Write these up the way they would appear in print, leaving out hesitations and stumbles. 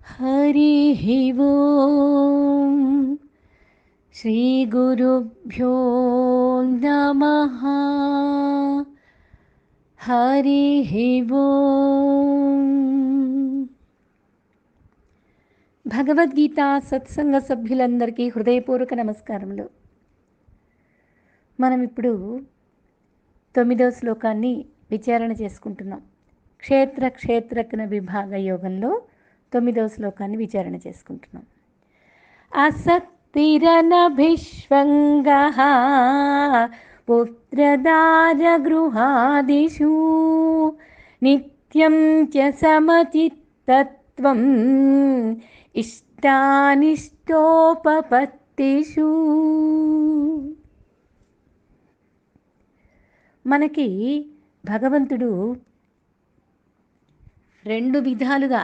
हरिः ओम् श्रीगुरुभ्यो नमः। हरिः ओम् భగవద్గీత సత్సంగ సభ్యులందరికీ హృదయపూర్వక నమస్కారములు. మనం ఇప్పుడు 9వ శ్లోకాన్ని విచారణ చేసుకుంటున్నాం. క్షేత్రజ్ఞ విభాగ యోగంలో 9వ శ్లోకాన్ని విచారణ చేసుకుంటున్నాం. అసక్తిరనభిష్వంగః పుత్రదారగృహాదిషు నిత్యం చ సమచిత్తత్వం ఇష్టానిష్టోపపత్తిషు. మనకి భగవంతుడు రెండు విధాలుగా,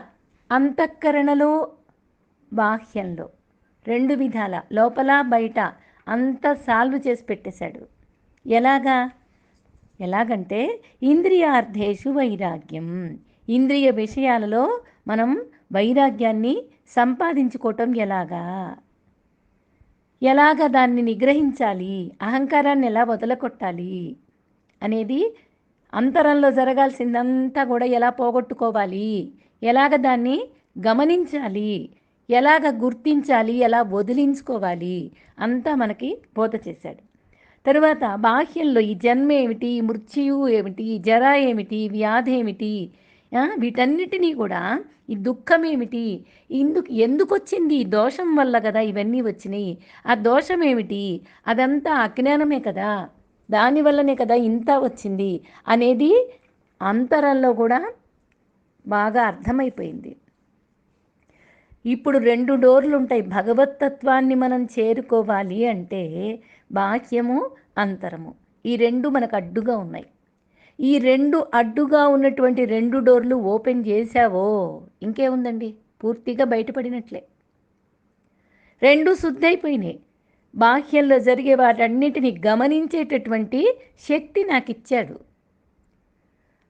అంతఃకరణలో బాహ్యంలో రెండు విధాల, లోపల బయట అంత సాల్వ్ చేసి పెట్టేశాడు. ఎలాగంటే ఇంద్రియార్థేషు వైరాగ్యం, ఇంద్రియ విషయాలలో మనం వైరాగ్యాన్ని సంపాదించుకోవటం ఎలాగా దాన్ని నిగ్రహించాలి, అహంకారాన్ని ఎలా వదలకొట్టాలి అనేది, అంతరంలో జరగాల్సిందంతా కూడా ఎలా పోగొట్టుకోవాలి, ఎలాగ దాన్ని గమనించాలి, ఎలాగ గుర్తించాలి, ఎలా వదిలించుకోవాలి అంతా మనకి బోధ చేశాడు. తరువాత బాహ్యంలో ఈ జన్మ ఏమిటి, మృత్యువు ఏమిటి, జర ఏమిటి, వ్యాధి ఏమిటి, వీటన్నిటినీ కూడా, ఈ దుఃఖం ఏమిటి, ఎందుకు వచ్చింది, దోషం వల్ల కదా ఇవన్నీ వచ్చినాయి, ఆ దోషం ఏమిటి, అదంతా అజ్ఞానమే కదా, దానివల్లనే కదా ఇంత వచ్చింది అనేది అంతరంలో కూడా బాగా అర్థమైపోయింది. ఇప్పుడు 2 డోర్లు ఉంటాయి. భగవత్తత్వాన్ని మనం చేరుకోవాలి అంటే బాహ్యము, అంతరము, ఈ 2 మనకు అడ్డుగా ఉన్నాయి. ఈ 2 అడ్డుగా ఉన్నటువంటి 2 డోర్లు ఓపెన్ చేశావో ఇంకేముందండి, పూర్తిగా బయటపడినట్లే. 2 శుద్ధైపోయినాయి. బాహ్యంలో జరిగే వాటన్నిటిని గమనించేటటువంటి శక్తి నాకు ఇచ్చాడు.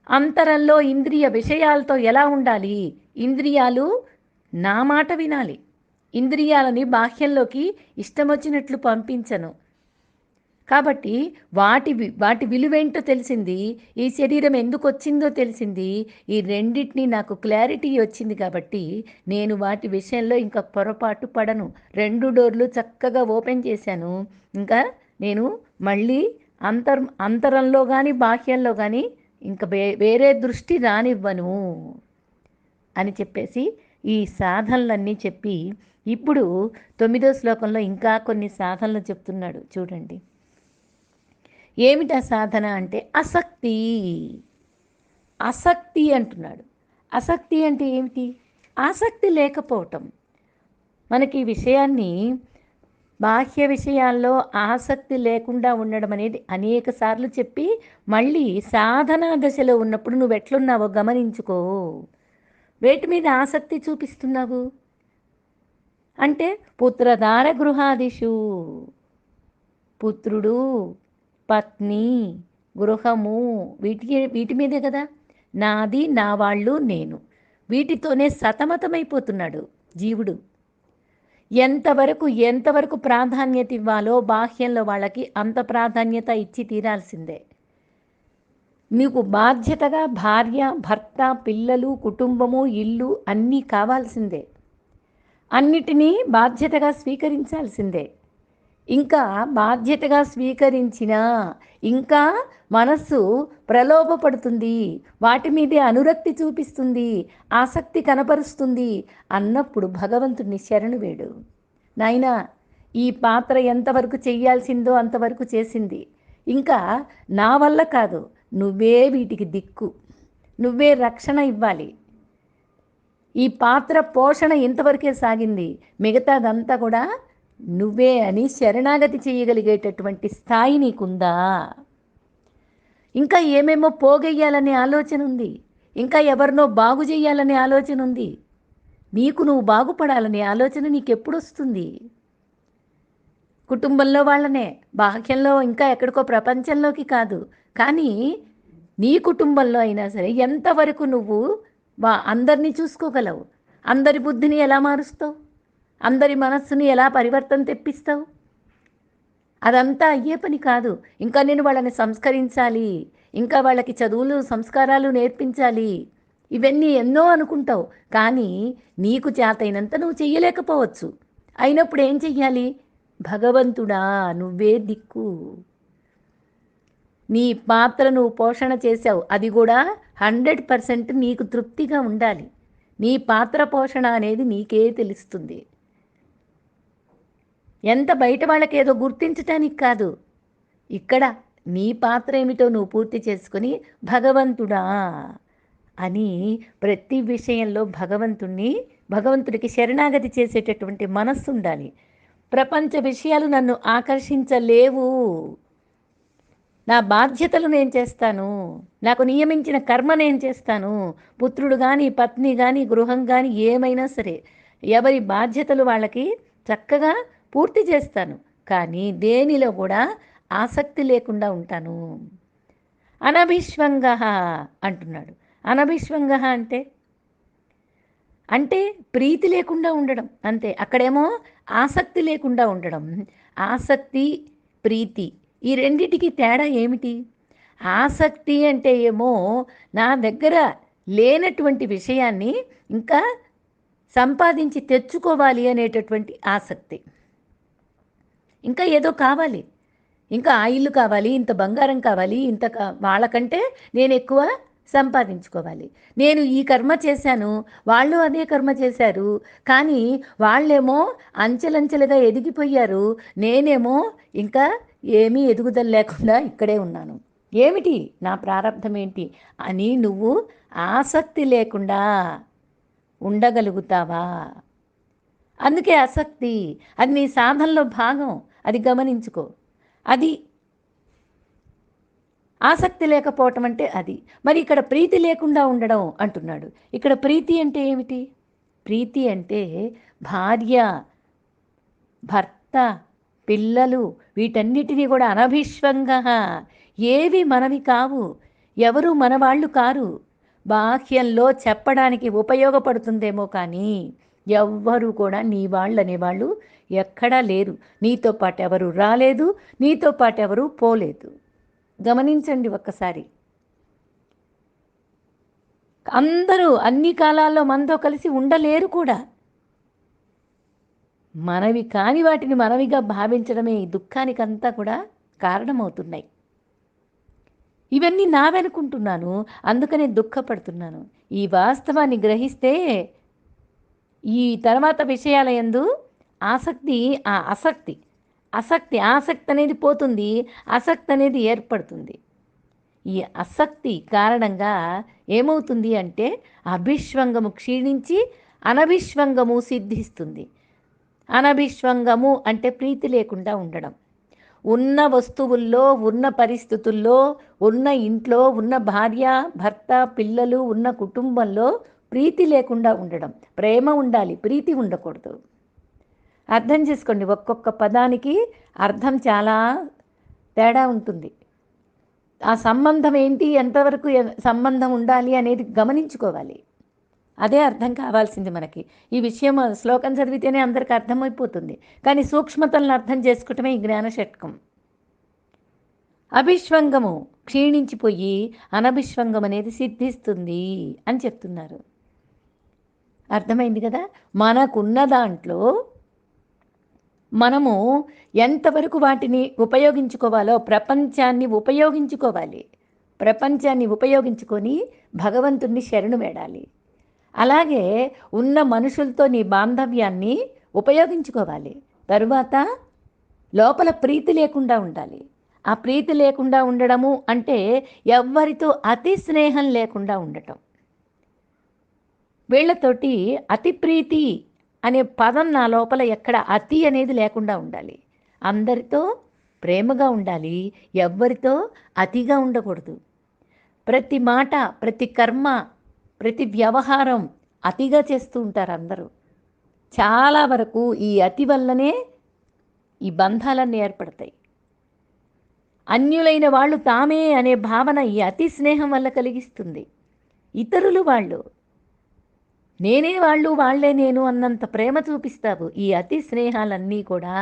అంతరంలో ఇంద్రియ విషయాలతో ఎలా ఉండాలి, ఇంద్రియాలు నా మాట వినాలి, ఇంద్రియాలని బాహ్యంలోకి ఇష్టం వచ్చినట్లు పంపించను. కాబట్టి వాటి విలువేంటో తెలిసింది, ఈ శరీరం ఎందుకు వచ్చిందో తెలిసింది, ఈ రెండింటినీ నాకు క్లారిటీ వచ్చింది. కాబట్టి నేను వాటి విషయంలో ఇంకా పొరపాటు పడను. 2 డోర్లు చక్కగా ఓపెన్ చేశాను. ఇంకా నేను మళ్ళీ అంతరంలో కానీ బాహ్యంలో కానీ ఇంకా వేరే దృష్టి రానివ్వను అని చెప్పేసి ఈ సాధనలన్నీ చెప్పి, ఇప్పుడు 9వ శ్లోకంలో ఇంకా కొన్ని సాధనలు చెప్తున్నాడు. చూడండి, ఏమిటా సాధన అంటే ఆసక్తి అంటున్నాడు. ఆసక్తి అంటే ఏమిటి? ఆసక్తి లేకపోవటం. మనకి ఈ విషయాన్ని, బాహ్య విషయాల్లో ఆసక్తి లేకుండా ఉండడం అనేది అనేక సార్లు చెప్పి, మళ్ళీ సాధనా దశలో ఉన్నప్పుడు నువ్వు ఎట్లున్నావో గమనించుకో. వేటి మీద ఆసక్తి చూపిస్తున్నావు అంటే పుత్రధార గృహాదిషు, పుత్రుడు, పత్ని, గృహము, వీటి మీదే కదా. నాది, నా వాళ్ళు, నేను, వీటితోనే సతమతమైపోతున్నాడు జీవుడు. ఎంతవరకు ప్రాధాన్యత ఇవ్వాలో బాహ్యంలో వాళ్ళకి అంత ప్రాధాన్యత ఇచ్చి తీరాల్సిందే. నీకు బాధ్యతగా భార్య, భర్త, పిల్లలు, కుటుంబము, ఇల్లు అన్నీ కావాల్సిందే. అన్నిటినీ బాధ్యతగా స్వీకరించాల్సిందే. ఇంకా బాధ్యతగా స్వీకరించినా ఇంకా మనస్సు ప్రలోభపడుతుంది, వాటి మీదే అనురక్తి చూపిస్తుంది, ఆసక్తి కనపరుస్తుంది అన్నప్పుడు భగవంతుడిని శరణు వేడు. నాయనా, ఈ పాత్ర ఎంతవరకు చెయ్యాల్సిందో అంతవరకు చేసింది, ఇంకా నా వల్ల కాదు, నువ్వే వీటికి దిక్కు, నువ్వే రక్షణ ఇవ్వాలి. ఈ పాత్ర పోషణ ఇంతవరకే సాగింది, మిగతాదంతా కూడా నువ్వే అని శరణాగతి చేయగలిగేటటువంటి స్థాయి నీకుందా? ఇంకా ఏమేమో పోగెయ్యాలనే ఆలోచన ఉంది, ఇంకా ఎవరినో బాగు చేయాలనే ఆలోచన ఉంది, నీకు నువ్వు బాగుపడాలనే ఆలోచన నీకెప్పుడు వస్తుంది? కుటుంబంలో వాళ్ళనే, బాహ్యంలో ఇంకా ఎక్కడికో ప్రపంచంలోకి కాదు, కానీ నీ కుటుంబంలో అయినా సరే ఎంతవరకు నువ్వు అందరినీ చూసుకోగలవు, అందరి బుద్ధిని ఎలా మారుస్తావు? అందరి మనస్సుని ఎలా పరివర్తన తెప్పిస్తావు? అదంతా అయ్యే పని కాదు. ఇంకా నేను వాళ్ళని సంస్కరించాలి, ఇంకా వాళ్ళకి చదువులు సంస్కారాలు నేర్పించాలి, ఇవన్నీ ఎన్నో అనుకుంటావు. కానీ నీకు చేతైనంత నువ్వు చెయ్యలేకపోవచ్చు. అయినప్పుడు ఏం చెయ్యాలి? భగవంతుడా నువ్వే దిక్కు. నీ పాత్ర నువ్వు పోషణ చేశావు, అది కూడా 100% నీకు తృప్తిగా ఉండాలి. నీ పాత్ర పోషణ అనేది నీకే తెలుస్తుంది. ఎంత బయట వాళ్ళకేదో గుర్తించటానికి కాదు, ఇక్కడ నీ పాత్ర ఏమిటో నువ్వు పూర్తి చేసుకొని భగవంతుడా అని ప్రతి విషయంలో భగవంతుడికి శరణాగతి చేసేటటువంటి మనస్సు ఉండాలి. ప్రపంచ విషయాలు నన్ను ఆకర్షించలేవు, నా బాధ్యతలు నేను చేస్తాను, నాకు నియమించిన కర్మ నేను చేస్తాను. పుత్రుడు కానీ, పత్ని కానీ, గృహం కానీ ఏమైనా సరే ఎవరి బాధ్యతలు వాళ్ళకి చక్కగా పూర్తి చేస్తాను. కానీ దేనిలో కూడా ఆసక్తి లేకుండా ఉంటాను. అనభిష్వంగ అంటున్నాడు. అనభిష్వంగ అంటే ప్రీతి లేకుండా ఉండడం అంతే. అక్కడేమో ఆసక్తి లేకుండా ఉండడం. ఆసక్తి, ప్రీతి ఈ రెండిటికి తేడా ఏమిటి? ఆసక్తి అంటే ఏమో నా దగ్గర లేనటువంటి విషయాన్ని ఇంకా సంపాదించి తెచ్చుకోవాలి అనేటటువంటి ఆసక్తి. ఇంకా ఏదో కావాలి, ఇంకా ఆ ఇల్లు కావాలి, ఇంత బంగారం కావాలి, వాళ్ళకంటే నేను ఎక్కువ సంపాదించుకోవాలి. నేను ఈ కర్మ చేశాను, వాళ్ళు అదే కర్మ చేశారు, కానీ వాళ్ళేమో అంచెలంచెలుగా ఎదిగిపోయారు, నేనేమో ఇంకా ఏమీ ఎదుగుదల లేకుండా ఇక్కడే ఉన్నాను. ఏమిటి నా ప్రారంధం ఏంటి అని నువ్వు ఆసక్తి లేకుండా ఉండగలుగుతావా? అందుకే ఆసక్తి, అది నీ సాధనలో భాగం, అది గమనించుకో. అది ఆసక్తి లేకపోవటం అంటే అది. మరి ఇక్కడ ప్రీతి లేకుండా ఉండడం అంటున్నాడు. ఇక్కడ ప్రీతి అంటే ఏమిటి? ప్రీతి అంటే భార్య, భర్త, పిల్లలు వీటన్నిటినీ కూడా అనభిష్వంగా, ఏవి మనవి కావు, ఎవరు మనవాళ్ళు కారు. బాహ్యంలో చెప్పడానికి ఉపయోగపడుతుందేమో కానీ ఎవ్వరూ కూడా నీ వాళ్ళనేవాళ్ళు ఎక్కడా లేరు. నీతో పాటు ఎవరు రాలేదు, నీతో పాటు ఎవరు పోలేదు. గమనించండి ఒక్కసారి. అందరూ అన్ని కాలాల్లో మనతో కలిసి ఉండలేరు కూడా. మనవి కాని వాటిని మనవిగా భావించడమే ఈ దుఃఖానికంతా కూడా కారణమవుతున్నాయి. ఇవన్నీ నావనుకుంటున్నాను, అందుకనే దుఃఖపడుతున్నాను. ఈ వాస్తవాన్ని గ్రహిస్తే ఈ తర్వాత విషయాల యందు ఆసక్తి అనేది పోతుంది, ఆసక్తి అనేది ఏర్పడుతుంది. ఈ ఆసక్తి కారణంగా ఏమవుతుంది అంటే అభిష్వంగము క్షీణించి అనభిష్వంగము సిద్ధిస్తుంది. అనభిష్వంగము అంటే ప్రీతి లేకుండా ఉండడం. ఉన్న వస్తువుల్లో, ఉన్న పరిస్థితుల్లో, ఉన్న ఇంట్లో, ఉన్న భార్య, భర్త, పిల్లలు ఉన్న కుటుంబంలో ప్రీతి లేకుండా ఉండడం. ప్రేమ ఉండాలి, ప్రీతి ఉండకూడదు. అర్థం చేసుకోండి, ఒక్కొక్క పదానికి అర్థం చాలా తేడా ఉంటుంది. ఆ సంబంధం ఏంటి, ఎంతవరకు సంబంధం ఉండాలి అనేది గమనించుకోవాలి. అదే అర్థం కావాల్సింది మనకి. ఈ విషయం శ్లోకం చదివితేనే అందరికీ అర్థమైపోతుంది, కానీ సూక్ష్మతలను అర్థం చేసుకోవటమే ఈ జ్ఞానషట్కం. అభిష్వంగము క్షీణించిపోయి అనభిష్వంగం అనేది సిద్ధిస్తుంది అని చెప్తున్నారు. అర్థమైంది కదా? మనకున్న దాంట్లో మనము ఎంతవరకు వాటిని ఉపయోగించుకోవాలో ప్రపంచాన్ని ఉపయోగించుకోవాలి. ప్రపంచాన్ని ఉపయోగించుకొని భగవంతుణ్ణి శరణు వేడాలి. అలాగే ఉన్న మనుషులతో నీ బాంధవ్యాన్ని ఉపయోగించుకోవాలి. తరువాత లోపల ప్రీతి లేకుండా ఉండాలి. ఆ ప్రీతి లేకుండా ఉండడము అంటే ఎవ్వరితో అతి స్నేహం లేకుండా ఉండటం. వీళ్ళతోటి అతి ప్రీతి అనే పదం నా లోపల ఎక్కడ అతి అనేది లేకుండా ఉండాలి. అందరితో ప్రేమగా ఉండాలి, ఎవ్వరితో అతిగా ఉండకూడదు. ప్రతి మాట, ప్రతి కర్మ, ప్రతి వ్యవహారం అతిగా చేస్తూ ఉంటారు అందరూ. చాలా వరకు ఈ అతి వల్లనే ఈ బంధాలన్నీ ఏర్పడతాయి. అన్యులైన వాళ్ళు తామే అనే భావన ఈ అతి స్నేహం వల్ల కలిగిస్తుంది. ఇతరులు వాళ్ళు నేనే వాళ్ళు, వాళ్ళే నేను అన్నంత ప్రేమ చూపిస్తావు. ఈ అతి స్నేహాలన్నీ కూడా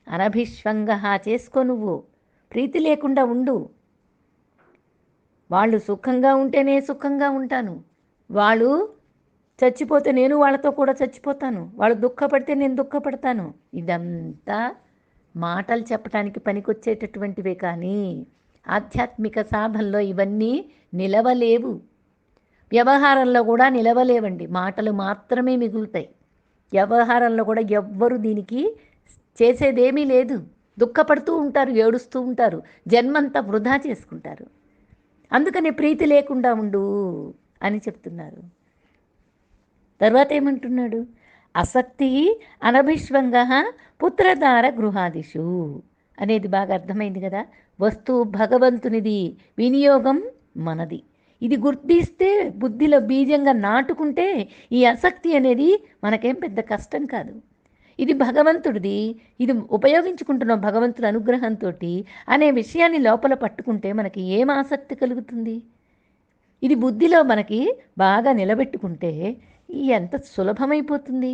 అనభిష్వంగ చేసుకో, నువ్వు ప్రీతి లేకుండా ఉండు. వాళ్ళు సుఖంగా ఉంటేనే సుఖంగా ఉంటాను, వాళ్ళు చచ్చిపోతే నేను వాళ్ళతో కూడా చచ్చిపోతాను, వాళ్ళు దుఃఖపడితే నేను దుఃఖపడతాను. ఇదంతా మాటలు చెప్పడానికి పనికొచ్చేటటువంటివే, కానీ ఆధ్యాత్మిక సాధనలో ఇవన్నీ నిలవలేవు. వ్యవహారంలో కూడా నిలవలేవండి, మాటలు మాత్రమే మిగులుతాయి. వ్యవహారంలో కూడా ఎవ్వరు దీనికి చేసేదేమీ లేదు. దుఃఖపడుతూ ఉంటారు, ఏడుస్తూ ఉంటారు, జన్మంతా వృధా చేసుకుంటారు. అందుకని ప్రీతి లేకుండా ఉండు అని చెప్తున్నారు. తర్వాత ఏమంటున్నాడు? ఆసక్తి అనభిష్వంగ పుత్రధార గృహాదిషు అనేది బాగా అర్థమైంది కదా. వస్తువు భగవంతునిది, వినియోగం మనది. ఇది గుర్తిస్తే, బుద్ధిలో బీజంగా నాటుకుంటే ఈ ఆసక్తి అనేది మనకేం పెద్ద కష్టం కాదు. ఇది భగవంతుడిది, ఇది ఉపయోగించుకుంటున్నాం భగవంతుడి అనుగ్రహంతో అనే విషయాన్ని లోపల పట్టుకుంటే మనకి ఏం ఆసక్తి కలుగుతుంది? ఇది బుద్ధిలో మనకి బాగా నిలబెట్టుకుంటే ఎంత సులభమైపోతుంది.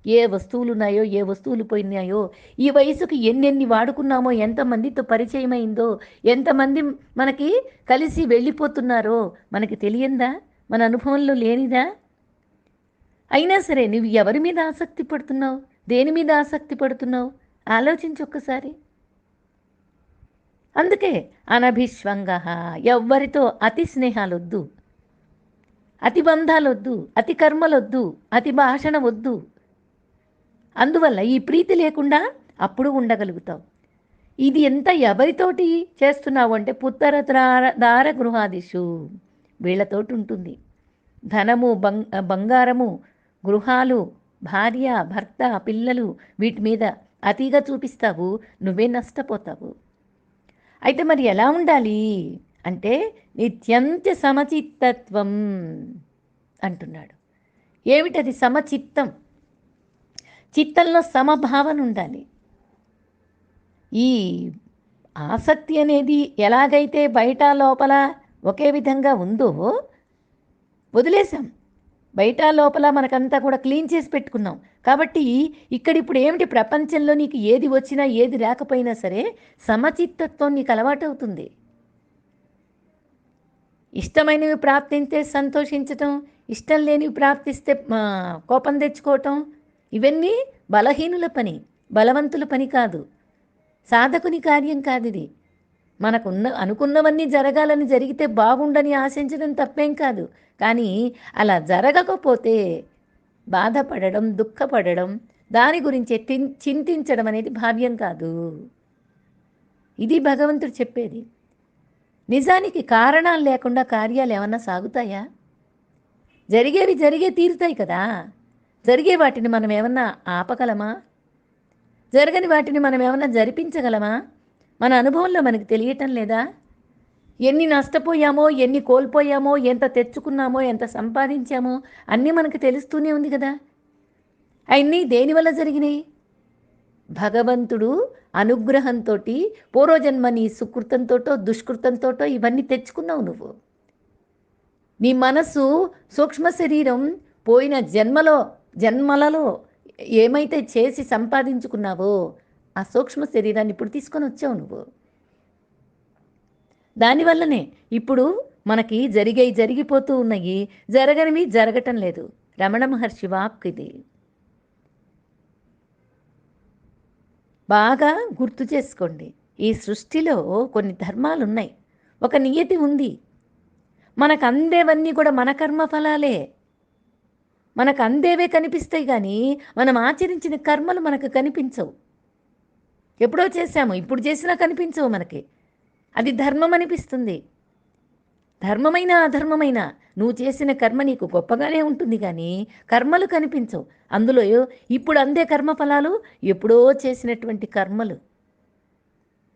ఏ వస్తువులు ఉన్నాయో, ఏ వస్తువులు పోయినాయో, ఈ వయసుకు ఎన్నెన్ని వాడుకున్నామో, ఎంతమందితో పరిచయం అయిందో, ఎంతమంది మనకి కలిసి వెళ్ళిపోతున్నారో మనకి తెలియందా? మన అనుభవంలో లేనిదా? అయినా సరే నువ్వు ఎవరి మీద ఆసక్తి పడుతున్నావు, దేని మీద ఆసక్తి పడుతున్నావు ఆలోచించు ఒక్కసారి. అందుకే అనభిష్వంగ, ఎవ్వరితో అతి స్నేహాలొద్దు, అతి బంధాలొద్దు, అతి కర్మలొద్దు, అతి భాషణ వద్దు. అందువల్ల ఈ ప్రీతి లేకుండా అప్పుడు ఉండగలుగుతావు. ఇది ఎంత ఎవరితోటి చేస్తున్నావు అంటే పుత్రధార గృహాదిషు, వీళ్ళతోటి ఉంటుంది. ధనము, బంగారము, గృహాలు, భార్య, భర్త, పిల్లలు, వీటి మీద అతిగా చూపిస్తావు, నువ్వే నష్టపోతావు. అయితే మరి ఎలా ఉండాలి అంటే నిత్యంత్య సమచిత్తత్వం అంటున్నాడు. ఏమిటది సమచిత్తం? చిత్తంలో సమభావన ఉండాలి. ఈ ఆసక్తి అనేది ఎలాగైతే బయట లోపల ఒకే విధంగా ఉందో వదిలేసాం. బయట లోపల మనకంతా కూడా క్లీన్ చేసి పెట్టుకున్నాం. కాబట్టి ఇప్పుడు ఏమిటి, ప్రపంచంలో నీకు ఏది వచ్చినా ఏది రాకపోయినా సరే సమచిత్తత్వం నీకు అలవాటు అవుతుంది. ఇష్టమైనవి ప్రాప్తిస్తే సంతోషించటం, ఇష్టం లేనివి ప్రాప్తిస్తే కోపం తెచ్చుకోవటం, ఇవన్నీ బలహీనుల పని, బలవంతుల పని కాదు, సాధకుని కార్యం కాదు. ఇది అనుకున్నవన్నీ జరగాలని, జరిగితే బాగుండని ఆశించడం తప్పేం కాదు. కానీ అలా జరగకపోతే బాధపడడం, దుఃఖపడడం, దాని గురించి చింతించడం అనేది భావ్యం కాదు. ఇది భగవంతుడు చెప్పేది. నిజానికి కారణాలు లేకుండా కార్యాలు ఏమన్నా సాగుతాయా? జరిగేవి జరిగే తీరుతాయి కదా. జరిగే వాటిని మనం ఏమన్నా ఆపగలమా? జరగని వాటిని మనం ఏమన్నా జరిపించగలమా? మన అనుభవంలో మనకి తెలియటం లేదా? ఎన్ని నష్టపోయామో, ఎన్ని కోల్పోయామో, ఎంత తెచ్చుకున్నామో, ఎంత సంపాదించామో అన్నీ మనకు తెలుస్తూనే ఉంది కదా. అవన్నీ దేనివల్ల జరిగినాయి? భగవంతుడు అనుగ్రహంతో, పూర్వజన్మ నీ సుకృతంతోటో దుష్కృతంతోటో ఇవన్నీ తెచ్చుకున్నావు నువ్వు. నీ మనస్సు సూక్ష్మ శరీరం పోయిన జన్మలలో ఏమైతే చేసి సంపాదించుకున్నావో ఆ సూక్ష్మ శరీరాన్ని ఇప్పుడు తీసుకొని వచ్చావు నువ్వు. దానివల్లనే ఇప్పుడు మనకి జరిగిపోతూ ఉన్నాయి, జరగనివి జరగటం లేదు. రమణ మహర్షి వాక్ ఇది. బాగా గుర్తు చేసుకోండి. ఈ సృష్టిలో కొన్ని ధర్మాలు ఉన్నాయి, ఒక నియతి ఉంది. మనకు అందేవన్నీ కూడా మన కర్మఫలాలే. మనకు అందేవే కనిపిస్తాయి, కానీ మనం ఆచరించిన కర్మలు మనకు కనిపించవు. ఎప్పుడో చేశాము, ఇప్పుడు చేసినా కనిపించవు మనకి. అది ధర్మం అనిపిస్తుంది. ధర్మమైన అధర్మమైన నువ్వు చేసిన కర్మ నీకు గొప్పగానే ఉంటుంది, కానీ కర్మలు కనిపించవు. అందులో ఇప్పుడు అందే కర్మఫలాలు ఎప్పుడో చేసినటువంటి కర్మలు,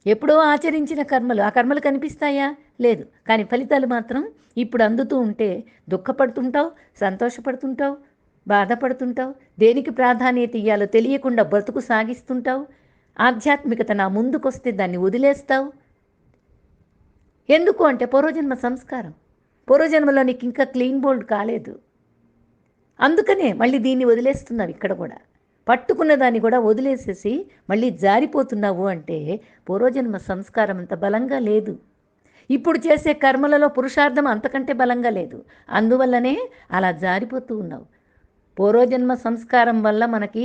ఎప్పుడో ఆచరించిన కర్మలు. ఆ కర్మలు కనిపిస్తాయా? లేదు. కానీ ఫలితాలు మాత్రం ఇప్పుడు అందుతూ ఉంటే దుఃఖపడుతుంటావు, సంతోషపడుతుంటావు, బాధపడుతుంటావు. దేనికి ప్రాధాన్యత ఇయ్యాలో తెలియకుండా బ్రతుకు సాగిస్తుంటావు. ఆధ్యాత్మికత నా ముందుకొస్తే దాన్ని వదిలేస్తావు. ఎందుకు అంటే పూర్వజన్మ సంస్కారం. పూర్వజన్మలో నీకు ఇంకా క్లీన్ బోల్డ్ కాలేదు. అందుకనే మళ్ళీ దీన్ని వదిలేస్తున్నావు ఇక్కడ కూడా. పట్టుకున్న దాన్ని కూడా వదిలేసేసి మళ్ళీ జారిపోతున్నావు అంటే పూర్వజన్మ సంస్కారం అంత బలంగా లేదు. ఇప్పుడు చేసే కర్మలలో పురుషార్థం అంతకంటే బలంగా లేదు. అందువల్లనే అలా జారిపోతూ ఉన్నావు. పూర్వజన్మ సంస్కారం వల్ల మనకి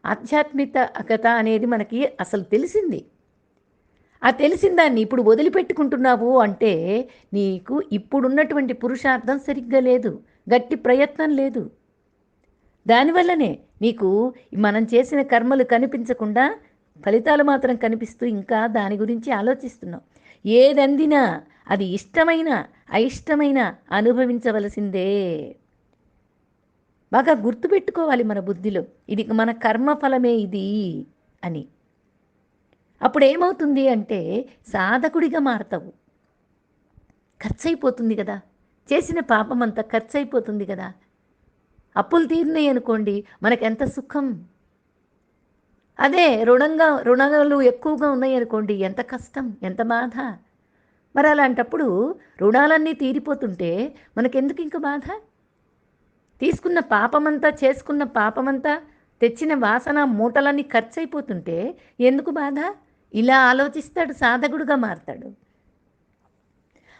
ఆధ్యాత్మికత అనేది మనకి అసలు తెలిసింది. ఆ తెలిసిన దాన్ని ఇప్పుడు వదిలిపెట్టుకుంటున్నావు అంటే నీకు ఇప్పుడున్నటువంటి పురుషార్థం సరిగ్గా లేదు, గట్టి ప్రయత్నం లేదు. దానివల్లనే నీకు మనం చేసిన కర్మలు కనిపించకుండా ఫలితాలు మాత్రం కనిపిస్తూ ఇంకా దాని గురించి ఆలోచిస్తున్నావు. ఏదందినా అది ఇష్టమైన అయిష్టమైన అనుభవించవలసిందే. బాగా గుర్తుపెట్టుకోవాలి మన బుద్ధిలో, ఇది మన కర్మఫలమే ఇది అని. అప్పుడు ఏమవుతుంది అంటే సాధకుడిగా మారతావు. ఖర్చయిపోతుంది కదా, చేసిన పాపం అంతా ఖర్చయిపోతుంది కదా. అప్పులు తీరినాయి అనుకోండి, మనకెంత సుఖం. అదే రుణాలు ఎక్కువగా ఉన్నాయి అనుకోండి, ఎంత కష్టం, ఎంత బాధ. మరి అలాంటప్పుడు రుణాలన్నీ తీరిపోతుంటే మనకెందుకు ఇంక బాధ? తీసుకున్న పాపమంతా, చేసుకున్న పాపమంతా, తెచ్చిన వాసన మూటలన్నీ ఖర్చయిపోతుంటే ఎందుకు బాధ? ఇలా ఆలోచిస్తాడు, సాధకుడుగా మారతాడు.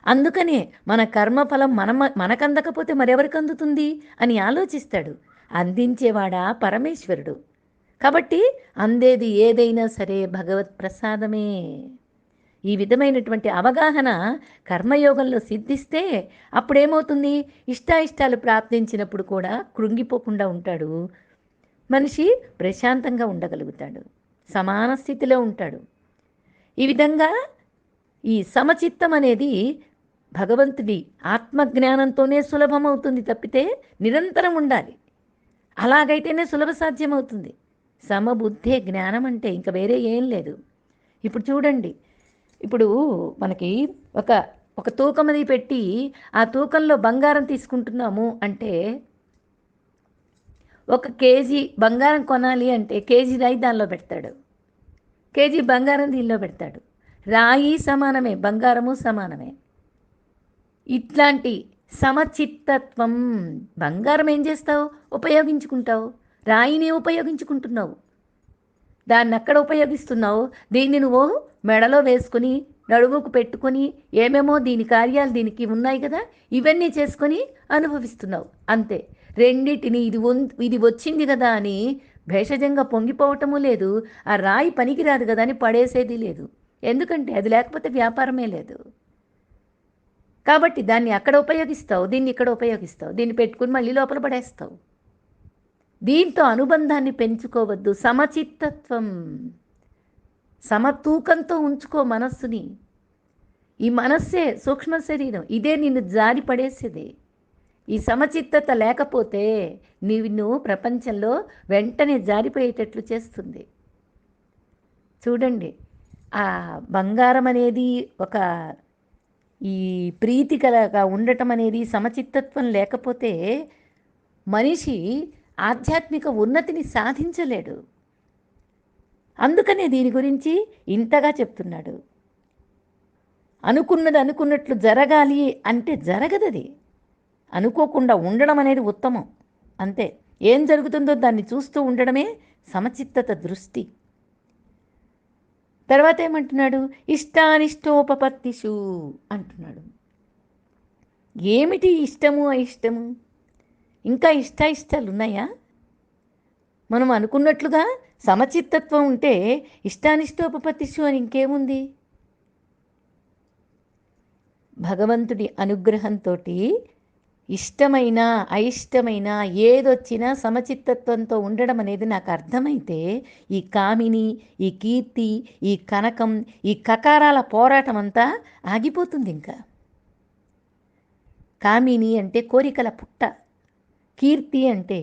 అందుకనే మన కర్మఫలం మనకందకపోతే మరెవరికి అందుతుంది అని ఆలోచిస్తాడు. అందించేవాడా పరమేశ్వరుడు. కాబట్టి అందేది ఏదైనా సరే భగవత్ ప్రసాదమే. ఈ విధమైనటువంటి అవగాహన కర్మయోగంలో సిద్ధిస్తే అప్పుడేమవుతుంది? ఇష్టాయిష్టాలు ప్రాప్తించినప్పుడు కూడా కృంగిపోకుండా ఉంటాడు. మనిషి ప్రశాంతంగా ఉండగలుగుతాడు, సమాన స్థితిలో ఉంటాడు. ఈ విధంగా ఈ సమచిత్తం అనేది భగవంతుడి ఆత్మజ్ఞానంతోనే సులభమవుతుంది తప్పితే నిరంతరం ఉండాలి. అలాగైతేనే సులభ సాధ్యమవుతుంది. సమబుద్ధే జ్ఞానం అంటే ఇంకా వేరే ఏం లేదు. ఇప్పుడు చూడండి, ఇప్పుడు మనకి ఒక తూకం అది పెట్టి ఆ తూకంలో బంగారం తీసుకుంటున్నాము అంటే, 1 కేజీ బంగారం కొనాలి అంటే కేజీ రాయి దానిలో పెడతాడు, కేజీ బంగారం దీనిలో పెడతాడు. రాయి సమానమే, బంగారము సమానమే. ఇట్లాంటి సమచిత్తత్వం. బంగారం ఏం చేస్తావు? ఉపయోగించుకుంటావు. రాయిని ఉపయోగించుకుంటున్నావు. దాన్ని ఎక్కడ ఉపయోగిస్తున్నావు? దీన్ని నువ్వు మెడలో వేసుకొని నడుముకు పెట్టుకొని ఏమేమో దీని కార్యాలు దీనికి ఉన్నాయి కదా, ఇవన్నీ చేసుకొని అనుభవిస్తున్నావు అంతే. రెండిటిని ఇది వచ్చింది కదా అని భేషజంగా పొంగిపోవటము లేదు, ఆ రాయి పనికిరాదు కదా అని పడేసేది లేదు. ఎందుకంటే అది లేకపోతే వ్యాపారమే లేదు. కాబట్టి దాన్ని అక్కడ ఉపయోగిస్తావు, దీన్ని ఇక్కడ ఉపయోగిస్తావు, దీన్ని పెట్టుకుని మళ్ళీ లోపల పడేస్తావు. దీంతో అనుబంధాన్ని పెంచుకోవద్దు. సమచిత్తత్వం, సమతూకంతో ఉంచుకో మనస్సుని. ఈ మనస్సే సూక్ష్మ శరీరం, ఇదే నిన్ను జారి పడేసేది. ఈ సమచిత్తత లేకపోతే నిన్ను ప్రపంచంలో వెంటనే జారిపోయేటట్లు చేస్తుంది. చూడండి, ఆ బంగారం అనేది ఈ ప్రీతికరగా ఉండటం అనేది సమచిత్తత్వం లేకపోతే మనిషి ఆధ్యాత్మిక ఉన్నతిని సాధించలేడు. అందుకనే దీని గురించి ఇంతగా చెప్తున్నాడు. అనుకున్నది అనుకున్నట్లు జరగాలి అంటే జరగదది. అనుకోకుండా ఉండడం అనేది ఉత్తమం, అంతే. ఏం జరుగుతుందో దాన్ని చూస్తూ ఉండడమే సమచిత్తత దృష్టి. తర్వాత ఏమంటున్నాడు? ఇష్టానిష్టోపపత్తిషు అంటున్నాడు. ఏమిటి ఇష్టము అయిష్టము? ఇంకా ఇష్టాయిష్టాలు ఉన్నాయా? మనం అనుకున్నట్లుగా సమచిత్తత్వం ఉంటే ఇష్టానిష్టోపపత్తిషు అని ఇంకేముంది? భగవంతుడి అనుగ్రహంతో ఇష్టమైన అయిష్టమైన ఏదొచ్చినా సమచిత్తత్వంతో ఉండడం అనేది నాకు అర్థమైతే ఈ కామిని, ఈ కీర్తి, ఈ కనకం, ఈ కకారాల పోరాటం అంతా ఆగిపోతుంది. ఇంకా కామిని అంటే కోరికల పుట్ట, కీర్తి అంటే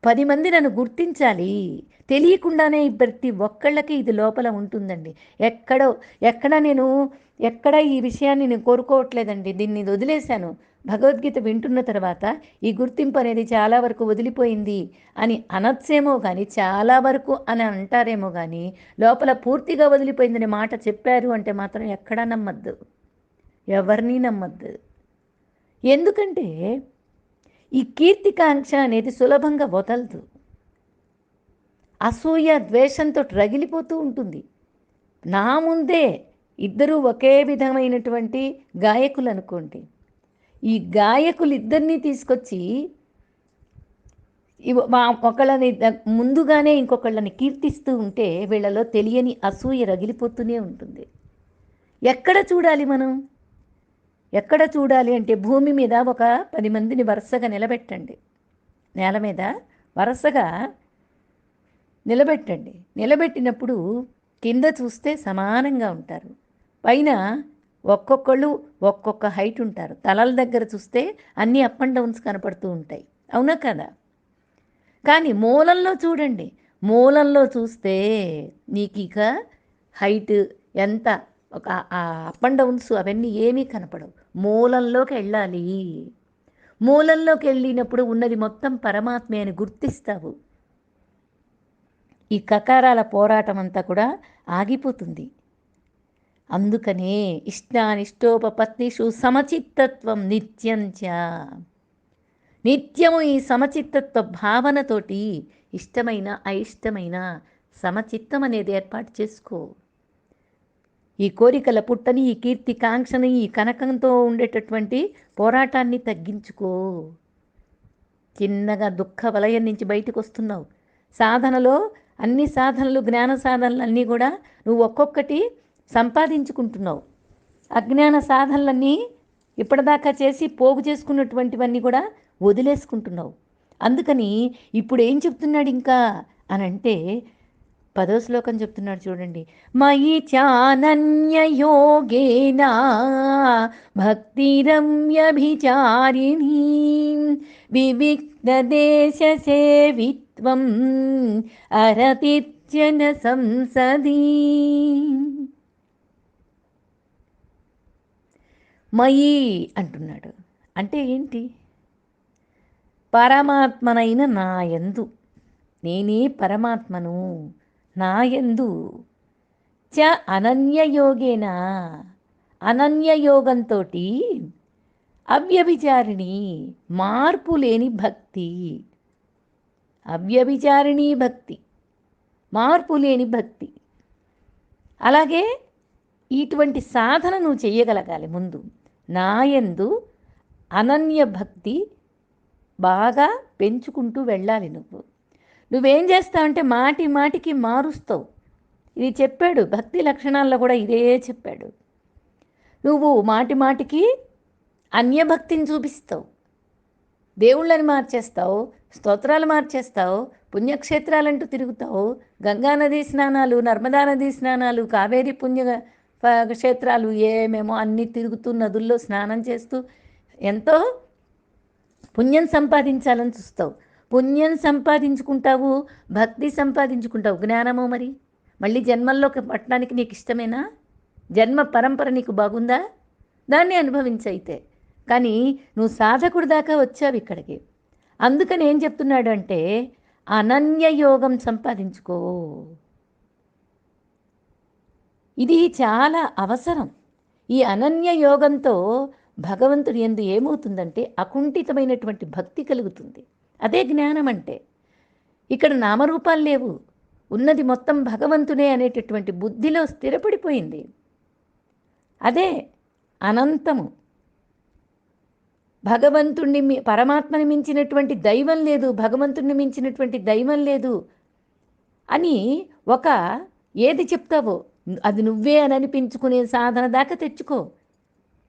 10 మంది నన్ను గుర్తించాలి. తెలియకుండానే ప్రతి ఒక్కళ్ళకి ఇది లోపల ఉంటుందండి. ఎక్కడ ఈ విషయాన్ని నేను కోరుకోవట్లేదండి, దీన్ని వదిలేశాను. భగవద్గీత వింటున్న తర్వాత ఈ గుర్తింపు అనేది చాలా వరకు వదిలిపోయింది అని అనొచ్చేమో కానీ, చాలా వరకు అని అంటారేమో కానీ, లోపల పూర్తిగా వదిలిపోయిందనే మాట చెప్పారు అంటే మాత్రం ఎక్కడా నమ్మద్దు, ఎవరినీ నమ్మద్దు. ఎందుకంటే ఈ కీర్తికాంక్ష అనేది సులభంగా వదలదు. అసూయ ద్వేషంతో రగిలిపోతూ ఉంటుంది. నా ముందే ఇద్దరూ ఒకే విధమైనటువంటి గాయకులు అనుకోండి, ఈ గాయకులిద్దరినీ తీసుకొచ్చి ఒకళ్ళని ముందుగానే ఇంకొకళ్ళని కీర్తిస్తూ ఉంటే వీళ్ళలో తెలియని అసూయ రగిలిపోతూనే ఉంటుంది. ఎక్కడ చూడాలి మనం? ఎక్కడ చూడాలి అంటే భూమి మీద ఒక 10 మందిని వరుసగా నిలబెట్టండి. నేల మీద వరుసగా నిలబెట్టండి. నిలబెట్టినప్పుడు కింద చూస్తే సమానంగా ఉంటారు. పైన ఒక్కొక్కళ్ళు ఒక్కొక్క హైట్ ఉంటారు. తలల దగ్గర చూస్తే అన్నీ అప్ అండ్ డౌన్స్ కనపడుతూ ఉంటాయి. అవునా కదా? కానీ మూలంలో చూడండి. మూలంలో చూస్తే నీకు ఇక హైట్ ఎంత ఒక అప్ అండ్ డౌన్స్ అవన్నీ ఏమీ కనపడవు. మూలంలోకి వెళ్ళాలి. మూలంలోకి వెళ్ళినప్పుడు ఉన్నది మొత్తం పరమాత్మే అని గుర్తిస్తావు. ఈ కకారాల పోరాటం అంతా కూడా ఆగిపోతుంది. అందుకనే ఇష్టానిష్టోపపత్తిషు సమచిత్తత్వం నిత్యంచ. నిత్యము ఈ సమచిత్తత్వ భావనతోటి ఇష్టమైన అయిష్టమైన సమచిత్తం అనేది ఏర్పాటు చేసుకో. ఈ కోరికల పుట్టని, ఈ కీర్తి కాంక్షని, ఈ కనకంతో ఉండేటటువంటి పోరాటాన్ని తగ్గించుకో. చిన్నగా దుఃఖ వలయం నుంచి బయటకు వస్తున్నావు. సాధనలో అన్ని సాధనలు, జ్ఞాన సాధనలు అన్నీ కూడా నువ్వు ఒక్కొక్కటి సంపాదించుకుంటున్నావు. అజ్ఞాన సాధనలన్నీ ఇప్పటిదాకా చేసి పోగు చేసుకున్నటువంటివన్నీ కూడా వదిలేసుకుంటున్నావు. అందుకని ఇప్పుడు ఏం చెప్తున్నాడు ఇంకా అనంటే 10వ శ్లోకం చెప్తున్నాడు చూడండి. మయి చానన్యయోగేన భక్తిరమ్యభిచారిణీ వివిక్తదేశసేవిత్వం అరతిత్యన సంసదీ. మయి అంటున్నాడు అంటే ఏంటి? పరమాత్మనైన నాయందు, నేనే పరమాత్మను, నాయందు చ అనన్యయోగేన, అనన్యయోగంతో అవ్యభిచారిణి, మార్పు లేని భక్తి. అవ్యభిచారిణి భక్తి, మార్పు లేని భక్తి. అలాగే ఇటువంటి సాధన నువ్వు చెయ్యగలగాలి. ముందు నాయందు అనన్య భక్తి బాగా పెంచుకుంటూ వెళ్ళాలి. నువ్వేం చేస్తావంటే మాటి మాటికి మారుస్తావు. ఇది చెప్పాడు భక్తి లక్షణాల్లో కూడా ఇదే చెప్పాడు. నువ్వు మాటి మాటికి అన్యభక్తిని చూపిస్తావు, దేవుళ్ళని మార్చేస్తావు, స్తోత్రాలు మార్చేస్తావు, పుణ్యక్షేత్రాలంటూ తిరుగుతావు. గంగానదీ స్నానాలు, నర్మదా నదీ స్నానాలు, కావేరీ పుణ్య క్షేత్రాలు ఏమేమో అన్నీ తిరుగుతూ నదుల్లో స్నానం చేస్తూ ఎంతో పుణ్యం సంపాదించాలని చూస్తావు. పుణ్యం సంపాదించుకుంటావు, భక్తి సంపాదించుకుంటావు. జ్ఞానము మరి మళ్ళీ జన్మల్లోకి పట్టడానికి నీకు ఇష్టమేనా? జన్మ పరంపర నీకు బాగుందా? దాన్ని అనుభవించైతే. కానీ నువ్వు సాధకుడి దాకా వచ్చావు ఇక్కడికి. అందుకని ఏం చెప్తున్నాడు అంటే అనన్య యోగం సంపాదించుకో. ఇది చాలా అవసరం. ఈ అనన్య యోగంతో భగవంతుడి యందు ఏమవుతుందంటే అకుంఠితమైనటువంటి భక్తి కలుగుతుంది. అదే జ్ఞానం అంటే. ఇక్కడ నామరూపాలు లేవు, ఉన్నది మొత్తం భగవంతుడే అనేటటువంటి బుద్ధిలో స్థిరపడిపోయింది. అదే అనంతము. భగవంతుణ్ణి పరమాత్మని మించినటువంటి దైవం లేదు, భగవంతుణ్ణి మించినటువంటి దైవం లేదు అని ఒక ఏది చెప్తావో అది నువ్వే అని అనిపించుకునే సాధన దాకా తెచ్చుకో.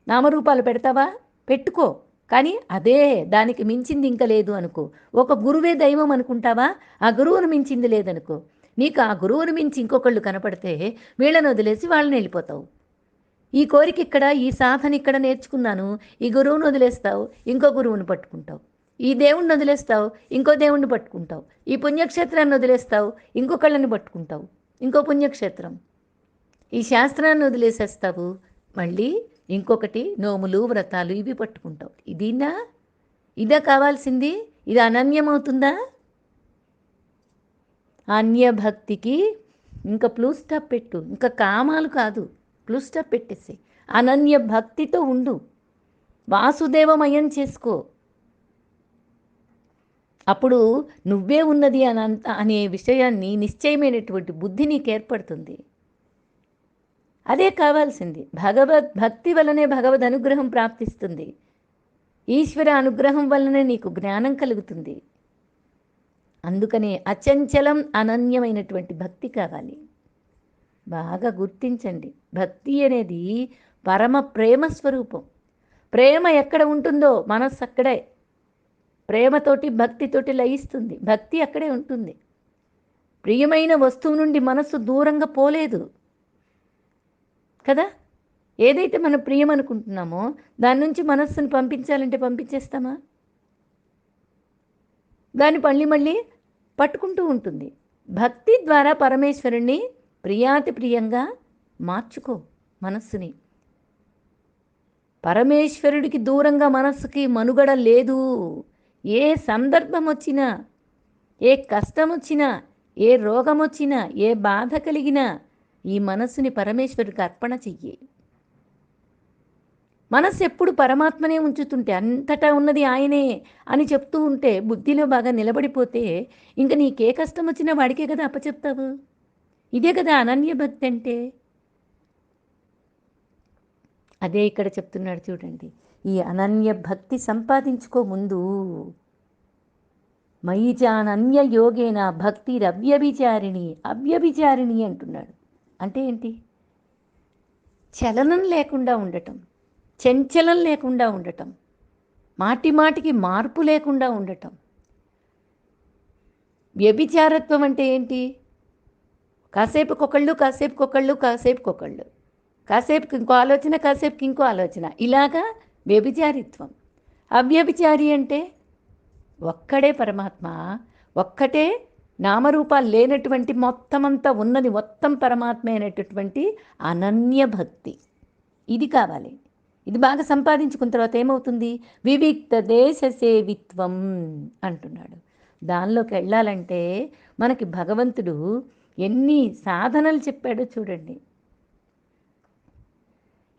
నామరూపాలు పెడతావా? పెట్టుకో. కానీ అదే దానికి మించింది ఇంకా లేదు అనుకో. ఒక గురువే దైవం అనుకుంటావా? ఆ గురువును మించింది లేదనుకో. నీకు ఆ గురువును మించి ఇంకొకళ్ళు కనపడితే వీళ్ళని వదిలేసి వాళ్ళని వెళ్ళిపోతావు. ఈ కోరిక ఇక్కడ, ఈ సాధన ఇక్కడ నేర్చుకున్నాను, ఈ గురువును వదిలేస్తావు, ఇంకో గురువుని పట్టుకుంటావు. ఈ దేవుణ్ణి వదిలేస్తావు, ఇంకో దేవుణ్ణి పట్టుకుంటావు. ఈ పుణ్యక్షేత్రాన్ని వదిలేస్తావు, ఇంకొకళ్ళని పట్టుకుంటావు, ఇంకో పుణ్యక్షేత్రం. ఈ శాస్త్రాన్ని వదిలేసేస్తావు, మళ్ళీ ఇంకొకటి నోములు వ్రతాలు ఇవి పట్టుకుంటావు. ఇదా కావాల్సింది? ఇది అనన్యమవుతుందా? అన్యభక్తికి ఇంకా ప్లూ స్టాప్ పెట్టు. ఇంకా కామాలు కాదు, ప్లూ స్టాప్ పెట్టేసి అనన్య భక్తితో ఉండు. వాసుదేవమయం చేసుకో. అప్పుడు నువ్వే ఉన్నది అనే విషయాన్ని నిశ్చయమైనటువంటి బుద్ధి నీకు ఏర్పడుతుంది. అదే కావాల్సింది. భక్తి వల్లనే భగవద్ అనుగ్రహం ప్రాప్తిస్తుంది. ఈశ్వర అనుగ్రహం వల్లనే నీకు జ్ఞానం కలుగుతుంది. అందుకనే అచంచలం అనన్యమైనటువంటి భక్తి కావాలి. బాగా గుర్తించండి, భక్తి అనేది పరమ ప్రేమ స్వరూపం. ప్రేమ ఎక్కడ ఉంటుందో మనస్సు అక్కడే. ప్రేమతోటి భక్తితోటి లయిస్తుంది. భక్తి అక్కడే ఉంటుంది. ప్రియమైన వస్తువు నుండి మనస్సు దూరంగా పోలేదు కదా. ఏదైతే మనం ప్రియం అనుకుంటున్నామో దాని నుంచి మనస్సును పంపించాలంటే పంపించేస్తామా? దాన్ని మళ్ళీ మళ్ళీ పట్టుకుంటూ ఉంటుంది. భక్తి ద్వారా పరమేశ్వరుణ్ణి ప్రియాతి ప్రియంగా మార్చుకో మనస్సుని. పరమేశ్వరుడికి దూరంగా మనస్సుకి మనుగడ లేదు. ఏ సందర్భం వచ్చినా, ఏ కష్టం వచ్చినా, ఏ రోగం వచ్చినా, ఏ బాధ కలిగినా ఈ మనస్సుని పరమేశ్వరుడికి అర్పణ చెయ్యి. మనస్సు ఎప్పుడు పరమాత్మనే ఉంచుతుంటే, అంతటా ఉన్నది ఆయనే అని చెప్తూ ఉంటే, బుద్ధిలో బాగా నిలబడిపోతే ఇంక నీకే కష్టం వచ్చినా వాడికే కదా అప్పచెప్తావు. ఇదే కదా అనన్య భక్తి అంటే. అదే ఇక్కడ చెప్తున్నాడు చూడండి. ఈ అనన్య భక్తి సంపాదించుకో ముందు. మయి చానన్య యోగేన భక్తిరవ్యభిచారిణి. అవ్యభిచారిణి అంటున్నాడు. అంటే ఏంటి? చలనం లేకుండా ఉండటం, చంచలం లేకుండా ఉండటం, మాటి మాటికి మార్పు లేకుండా ఉండటం. వ్యభిచారత్వం అంటే ఏంటి? కాసేపుకొకళ్ళు, కాసేపుకొకళ్ళు, కాసేపుకొకళ్ళు, కాసేపుకి ఇంకో ఆలోచన, కాసేపుకి ఇంకో ఆలోచన, ఇలాగా వ్యభిచారిత్వం. అవ్యభిచారి అంటే ఒక్కడే పరమాత్మ, ఒక్కటే నామరూపాలు లేనటువంటి మొత్తమంతా ఉన్నది మొత్తం పరమాత్మ అయినటువంటి అనన్య భక్తి. ఇది కావాలి. ఇది బాగా సంపాదించుకున్న తర్వాత ఏమవుతుంది? వివిక్త దేశ సేవిత్వం అంటున్నాడు. దానిలోకి వెళ్ళాలంటే మనకి భగవంతుడు ఎన్ని సాధనలు చెప్పాడో చూడండి.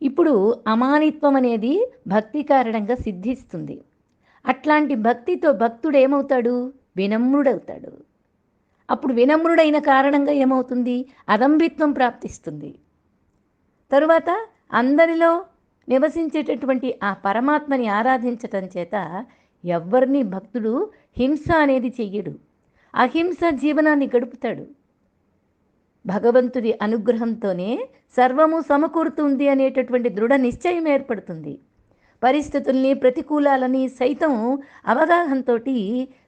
ఇప్పుడు అమానిత్వం అనేది భక్తి కారణంగా సిద్ధిస్తుంది. అట్లాంటి భక్తితో భక్తుడు ఏమవుతాడు? వినమ్రుడవుతాడు. అప్పుడు వినమ్రుడైన కారణంగా ఏమవుతుంది? అదంభిత్వం ప్రాప్తిస్తుంది. తరువాత అందరిలో నివసించేటటువంటి ఆ పరమాత్మని ఆరాధించటం చేత ఎవరిని భక్తుడు హింస అనేది చెయ్యడు. అహింస జీవనాన్ని గడుపుతాడు. భగవంతుడి అనుగ్రహంతోనే సర్వము సమకూరుతుంది అనేటటువంటి దృఢ నిశ్చయం ఏర్పడుతుంది. పరిస్థితుల్ని, ప్రతికూలాలని సైతం అవగాహనతో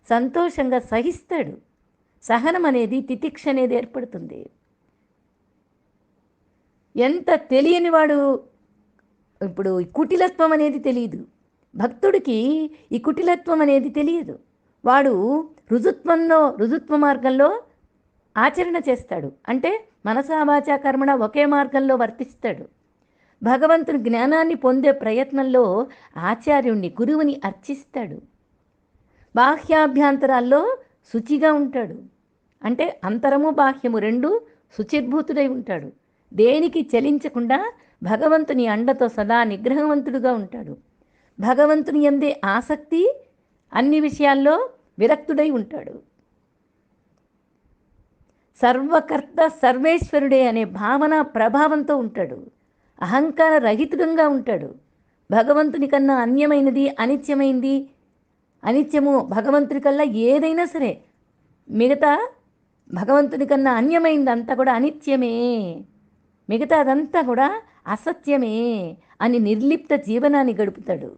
సంతోషంగా సహిస్తాడు. సహనం అనేది, తితిక్ష అనేది ఏర్పడుతుంది. ఎంత తెలియనివాడు ఇప్పుడు కుటిలత్వం అనేది తెలియదు. భక్తుడికి ఈ కుటిలత్వం అనేది తెలియదు. వాడు రుజుత్వ మార్గంలో ఆచరణ చేస్తాడు. అంటే మనసా వాచా కర్మణ ఒకే మార్గంలో వర్తిస్తాడు. భగవంతుని జ్ఞానాన్ని పొందే ప్రయత్నంలో ఆచార్యుణ్ణి, గురువుని అర్చిస్తాడు. బాహ్యాభ్యంతరాల్లో శుచిగా ఉంటాడు. అంటే అంతరము బాహ్యము రెండు శుచిర్భూతుడై ఉంటాడు. దేనికి చలించకుండా భగవంతుని అండతో సదా నిగ్రహవంతుడుగా ఉంటాడు. భగవంతుని యందే ఆసక్తి, అన్ని విషయాల్లో విరక్తుడై ఉంటాడు. సర్వకర్త సర్వేశ్వరుడే అనే భావన ప్రభావంతో ఉంటాడు. అహంకార రహితుడంగా ఉంటాడు. భగవంతుని కన్నా అన్యమైనది, అనిత్యమైంది, అనిత్యము భగవంతుని కల్లా ఏదైనా సరే, మిగతా భగవంతుని కన్నా అన్యమైందంతా కూడా అనిత్యమే, మిగతా అదంతా కూడా అసత్యమే అని నిర్లిప్త జీవనాన్ని గడుపుతాడు.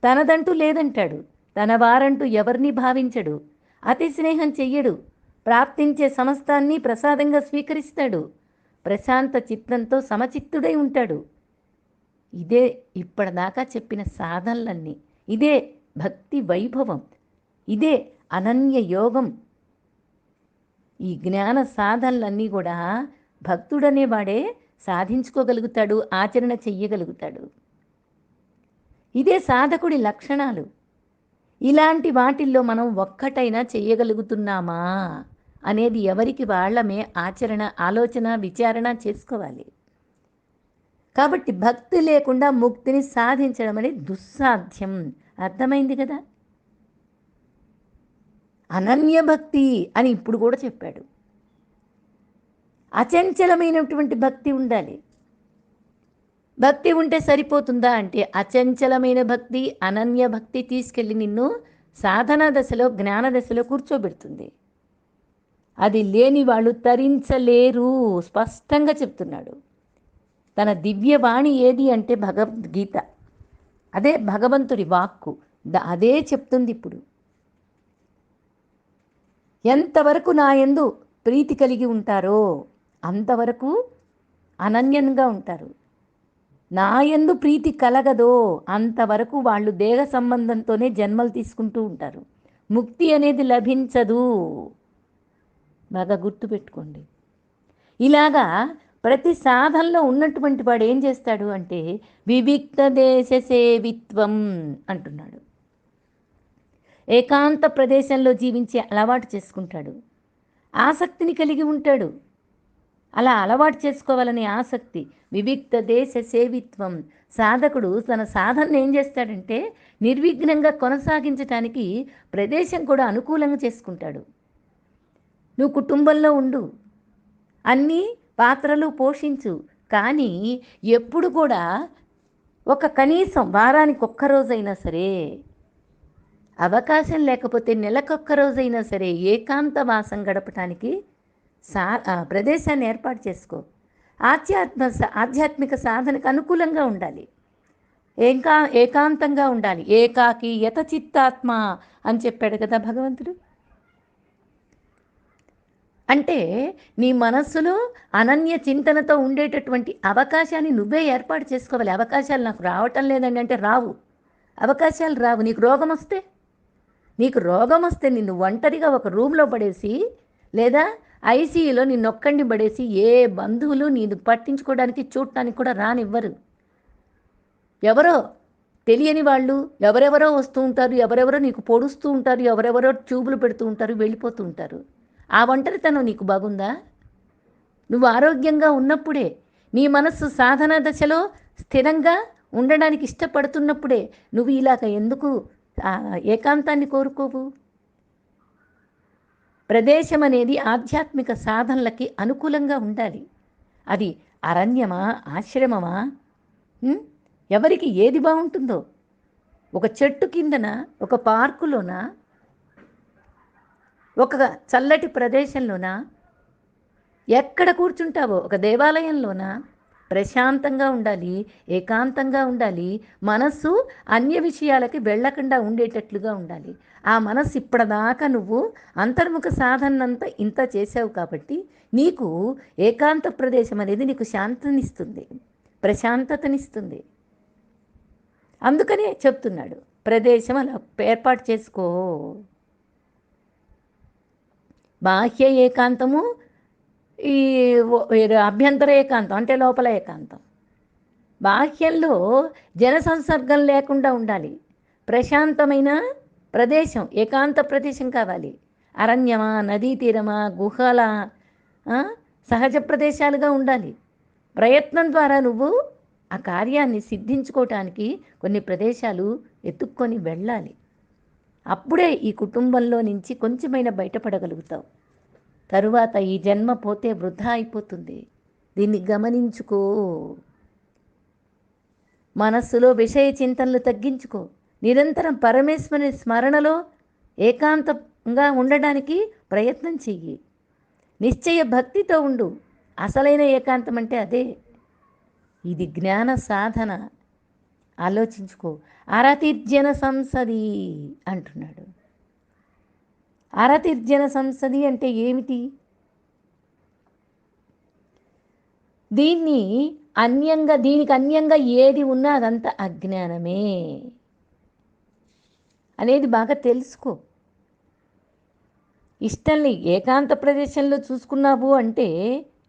తనదంటూ లేదంటాడు. తన వారంటూ ఎవరిని భావించడు. అతి స్నేహం చెయ్యడు. ప్రాప్తించే సమస్తాన్ని ప్రసాదంగా స్వీకరిస్తాడు. ప్రశాంత చిత్తంతో సమచిత్తుడై ఉంటాడు. ఇదే ఇప్పటిదాకా చెప్పిన సాధనలన్నీ. ఇదే భక్తి వైభవం. ఇదే అనన్య యోగం. ఈ జ్ఞాన సాధనలన్నీ కూడా భక్తుడనేవాడే సాధించుకోగలుగుతాడు, ఆచరణ చెయ్యగలుగుతాడు. ఇదే సాధకుడి లక్షణాలు. ఇలాంటి వాటిల్లో మనం ఒక్కటైనా చెయ్యగలుగుతున్నామా అనేది ఎవరికి వాళ్ళమే ఆచరణ, ఆలోచన, విచారణ చేసుకోవాలి. కాబట్టి భక్తి లేకుండా ముక్తిని సాధించడం అనేది దుస్సాధ్యం. అర్థమైంది కదా? అనన్య భక్తి అని ఇప్పుడు కూడా చెప్పాడు. అచంచలమైనటువంటి భక్తి ఉండాలి. భక్తి ఉంటే సరిపోతుందా అంటే అచంచలమైన భక్తి, అనన్య భక్తి తీసుకెళ్ళి నిన్ను సాధన దశలో, జ్ఞాన దశలో కూర్చోబెడుతుంది. అది లేని వాళ్ళు తరించలేరు స్పష్టంగా చెప్తున్నాడు. తన దివ్యవాణి ఏది అంటే భగవద్గీత. అదే భగవంతుడి వాక్కు. అదే చెప్తుంది ఇప్పుడు. ఎంతవరకు నా యందు ప్రీతి కలిగి ఉంటారో అంతవరకు అనన్యంగా ఉంటారు. నా యందు ప్రీతి కలగదో అంతవరకు వాళ్ళు దేహ సంబంధంతోనే జన్మలు తీసుకుంటూ ఉంటారు. ముక్తి అనేది లభించదు. బాగా గుర్తుపెట్టుకోండి. ఇలాగా ప్రతి సాధనలో ఉన్నటువంటి వాడు ఏం చేస్తాడు అంటే వివిక్త దేశ సేవిత్వం అంటున్నాడు. ఏకాంత ప్రదేశంలో జీవించే అలవాటు చేసుకుంటాడు. ఆసక్తిని కలిగి ఉంటాడు. అలా అలవాటు చేసుకోవాలనే ఆసక్తి. వివిక్త దేశ సేవిత్వం. సాధకుడు తన సాధనను ఏం చేస్తాడంటే నిర్విఘ్నంగా కొనసాగించటానికి ప్రదేశం కూడా అనుకూలంగా చేసుకుంటాడు. నువ్వు కుటుంబంలో ఉండు, అన్ని పాత్రలు పోషించు, కానీ ఎప్పుడు కూడా కనీసం వారానికి ఒక్కరోజైనా సరే, అవకాశం లేకపోతే నెలకొక్క రోజైనా సరే ఏకాంత వాసం గడపటానికి ప్రదేశాన్ని ఏర్పాటు చేసుకో. ఆధ్యాత్మిక సాధనకు అనుకూలంగా ఉండాలి. ఏకాంతంగా ఉండాలి. ఏకాకి యత చిత్తాత్మ అని చెప్పాడు కదా భగవంతుడు. అంటే నీ మనస్సులో అనన్య చింతనతో ఉండేటటువంటి అవకాశాన్ని నువ్వే ఏర్పాటు చేసుకోవాలి. అవకాశాలు నాకు రావటం లేదండి అంటే రావు. అవకాశాలు రావు. నీకు రోగం వస్తే నిన్ను ఒంటరిగా ఒక రూమ్లో పడేసి లేదా ఐసీయూలో నిన్నొక్కడిని పడేసి ఏ బంధువులు నేను పట్టించుకోవడానికి చూడటానికి కూడా రానివ్వరు. ఎవరో తెలియని వాళ్ళు ఎవరెవరో వస్తూ ఉంటారు, ఎవరెవరో నీకు పొడుస్తూ ఉంటారు, ఎవరెవరో ట్యూబులు పెడుతూ ఉంటారు, వెళ్ళిపోతూ ఉంటారు. ఆ ఒంటరితనం నీకు బాగుందా? నువ్వు ఆరోగ్యంగా ఉన్నప్పుడే, నీ మనస్సు సాధన దశలో స్థిరంగా ఉండడానికి ఇష్టపడుతున్నప్పుడే నువ్వు ఇలాగ ఎందుకు ఏకాంతాన్ని కోరుకోవు? ప్రదేశం అనేది ఆధ్యాత్మిక సాధనలకి అనుకూలంగా ఉండాలి. అది అరణ్యమా, ఆశ్రమమా, ఎవరికి ఏది బాగుంటుందో, ఒక చెట్టు కిందన, ఒక పార్కులోన, ఒక చల్లటి ప్రదేశంలోన, ఎక్కడ కూర్చుంటావో ఒక దేవాలయంలోన ప్రశాంతంగా ఉండాలి, ఏకాంతంగా ఉండాలి. మనస్సు అన్య విషయాలకి వెళ్ళకుండా ఉండేటట్లుగా ఉండాలి. ఆ మనస్సు ఇప్పటిదాకా నువ్వు అంతర్ముఖ సాధనంతా ఇంత చేసావు కాబట్టి నీకు ఏకాంత ప్రదేశం అనేది నీకు శాంతినిస్తుంది, ప్రశాంతతనిస్తుంది. అందుకనే చెప్తున్నాడు ప్రదేశం అలా ఏర్పాటు చేసుకో. బాహ్య ఏకాంతము, ఈ అభ్యంతర ఏకాంతం అంటే లోపల ఏకాంతం. బాహ్యంలో జన సంసర్గం లేకుండా ఉండాలి. ప్రశాంతమైన ప్రదేశం, ఏకాంత ప్రదేశం కావాలి. అరణ్యమా, నదీ తీరమా, గుహల, సహజ ప్రదేశాలుగా ఉండాలి. ప్రయత్నం ద్వారా నువ్వు ఆ కార్యాన్ని సిద్ధించుకోవటానికి కొన్ని ప్రదేశాలు ఎత్తుక్కొని వెళ్ళాలి. అప్పుడే ఈ కుటుంబంలో నుంచి కొంచెమైనా బయటపడగలుగుతావు. తరువాత ఈ జన్మ పోతే వృధా అయిపోతుంది. దీన్ని గమనించుకో. మనస్సులో విషయ చింతనలు తగ్గించుకో. నిరంతరం పరమేశ్వరుని స్మరణలో ఏకాంతంగా ఉండడానికి ప్రయత్నం చెయ్యి. నిశ్చయ భక్తితో ఉండు. అసలైన ఏకాంతం అంటే అదే. ఇది జ్ఞాన సాధన. ఆలోచించుకో. అరతిర్జన సంసది అంటున్నాడు. అరతిర్జన సంసది అంటే ఏమిటి? దీనికి అన్యంగా ఏది ఉన్నా అదంతా అజ్ఞానమే అనేది బాగా తెలుసుకో. ఇష్టంని ఏకాంత ప్రదేశంలో చూసుకున్నావు అంటే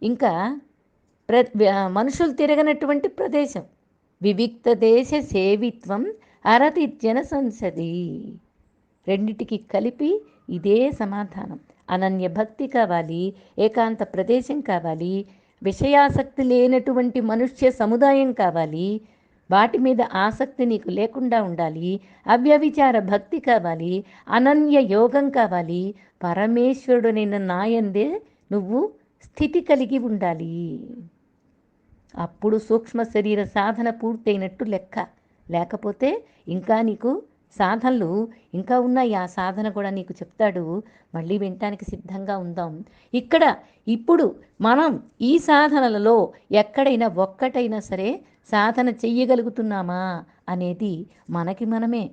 ఇంకా మనుషులు తిరగనటువంటి ప్రదేశం. వివిక్త దేశ సేవిత్వం అరతిర్జన సంసది. రెండిటికి కలిపి ఇదే సమాధానం. అనన్య భక్తి కావాలి, ఏకాంత ప్రదేశం కావాలి, విషయాసక్తి లేనటువంటి మనుష్య సముదాయం కావాలి, వాటి మీద ఆసక్తి నీకు లేకుండా ఉండాలి. అవ్యభిచార భక్తి కావాలి. అనన్య యోగం కావాలి. పరమేశ్వరుడు నిన్ను నాయందే నువ్వు స్థితి కలిగి ఉండాలి. అప్పుడు సూక్ష్మ శరీర సాధన పూర్తయినట్టు లెక్క. లేకపోతే ఇంకా నీకు సాధనలు ఇంకా ఉన్నాయి. ఆ సాధన కూడా నీకు చెప్తాడు. మళ్ళీ వినటానికి సిద్ధంగా ఉందాం. ఇక్కడ ఇప్పుడు మనం ఈ సాధనలలో ఎక్కడైనా ఒక్కటైనా సరే సాధన చెయ్యగలుగుతున్నామా అనేది మనకి మనమే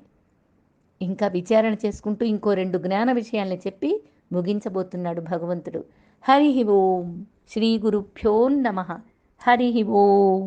ఇంకా విచారణ చేసుకుంటూ ఇంకో 2 జ్ఞాన విషయాల్ని చెప్పి ముగించబోతున్నాడు భగవంతుడు. హరి ఓం. శ్రీ గురుభ్యో నమః. హరి ఓం.